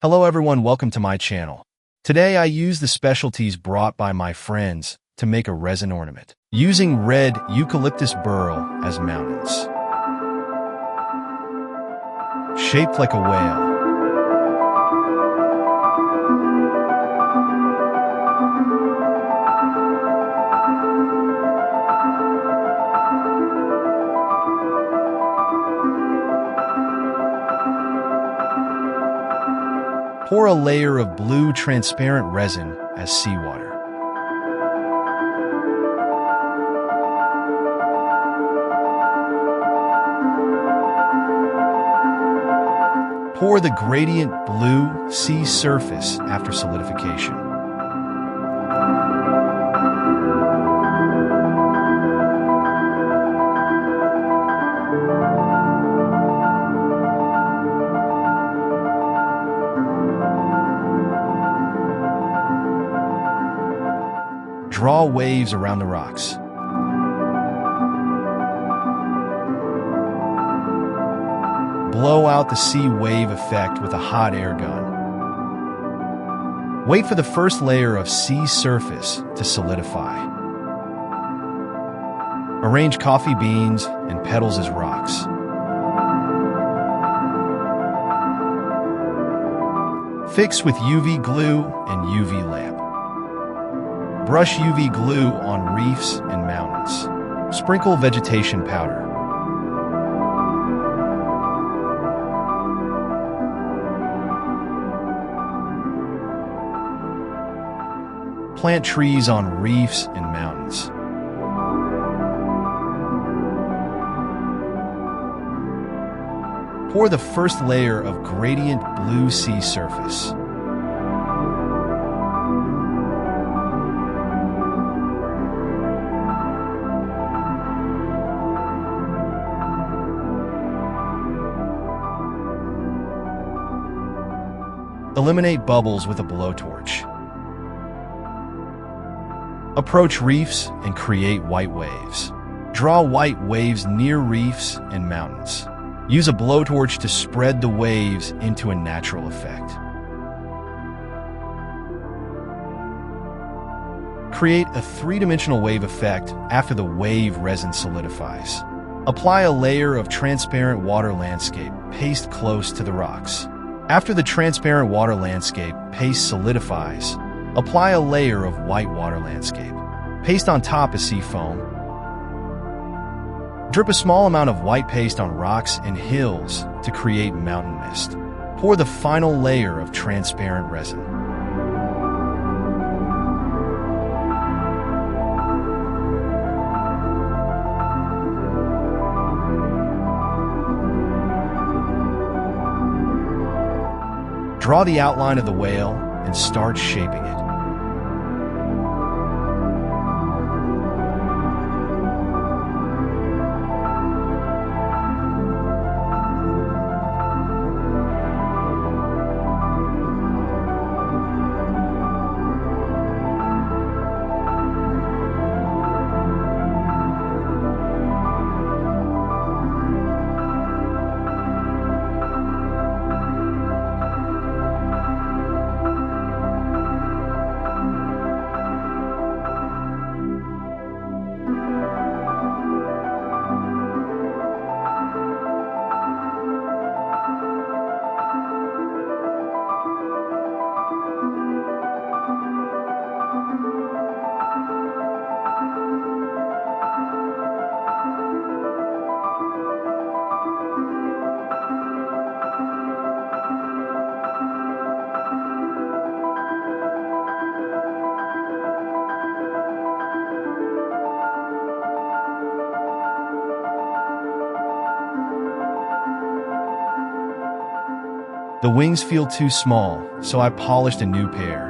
Hello everyone, welcome to my channel. Today I use the specialties brought by my friends to make a resin ornament, using red eucalyptus burl as mountains. Shaped like a whale. Pour a layer of blue transparent resin as seawater. Pour the gradient blue sea surface after solidification. Draw waves around the rocks. Blow out the sea wave effect with a hot air gun. Wait for the first layer of sea surface to solidify. Arrange coffee beans and petals as rocks. Fix with UV glue and UV lamp. Brush UV glue on reefs and mountains. Sprinkle vegetation powder. Plant trees on reefs and mountains. Pour the first layer of gradient blue sea surface. Eliminate bubbles with a blowtorch. Approach reefs and create white waves. Draw white waves near reefs and mountains. Use a blowtorch to spread the waves into a natural effect. Create a three-dimensional wave effect after the wave resin solidifies. Apply a layer of transparent water landscape paste close to the rocks. After the transparent water landscape paste solidifies, apply a layer of white water landscape. Paste on top as sea foam. Drip a small amount of white paste on rocks and hills to create mountain mist. Pour the final layer of transparent resin. Draw the outline of the whale and start shaping it. The wings feel too small, so I polished a new pair.